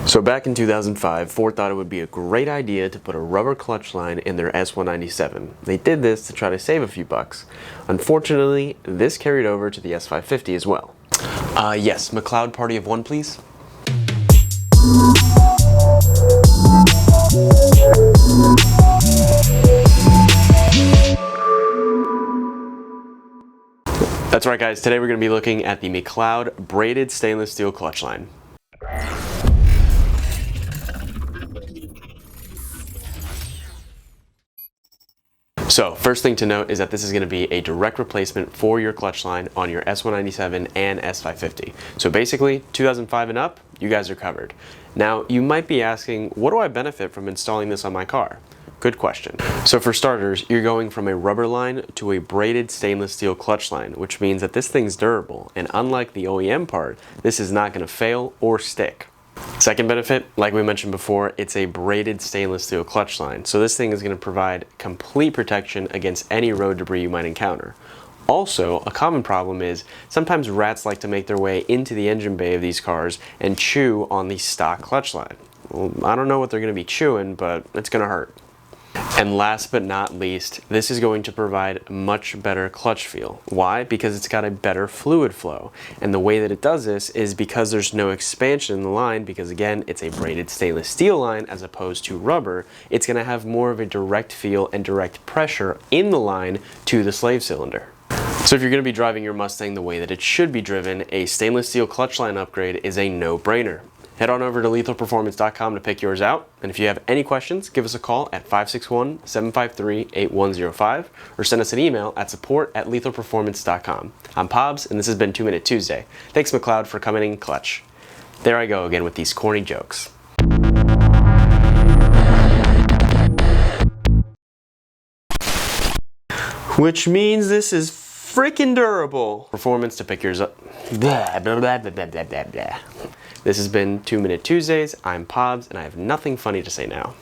So back in 2005, Ford thought it would be a great idea to put a rubber clutch line in their S197. They did this to try to save a few bucks. Unfortunately, this carried over to the S550 as well. Yes, McLeod party of one, please. That's right, guys. Today we're going to be looking at the McLeod braided stainless steel clutch line. So first thing to note is that this is going to be a direct replacement for your clutch line on your S197 and S550. So basically 2005 and up, you guys are covered. Now you might be asking, what do I benefit from installing this on my car? Good question. So for starters, you're going from a rubber line to a braided stainless steel clutch line, which means that this thing's durable, and unlike the OEM part, this is not going to fail or stick. Second benefit, like we mentioned before, it's a braided stainless steel clutch line. So this thing is going to provide complete protection against any road debris you might encounter. Also, a common problem is sometimes rats like to make their way into the engine bay of these cars and chew on the stock clutch line. Well, I don't know what they're going to be chewing, but it's going to hurt. And last but not least, this is going to provide much better clutch feel. Why? Because it's got a better fluid flow. And the way that it does this is because there's no expansion in the line, because again, it's a braided stainless steel line as opposed to rubber. It's going to have more of a direct feel and direct pressure in the line to the slave cylinder. So if you're going to be driving your Mustang the way that it should be driven, a stainless steel clutch line upgrade is a no-brainer. Head on over to lethalperformance.com to pick yours out, and if you have any questions, give us a call at 561-753-8105 or send us an email at support@lethalperformance.com. I'm Pobbs, and this has been 2 Minute Tuesday. Thanks McLeod for coming in clutch. There I go again with these corny jokes. Which means this is freaking durable. Performance to pick yours up. Blah, blah, blah, blah, blah, blah, blah. This has been 2 Minute Tuesdays. I'm Pobbs, and I have nothing funny to say now.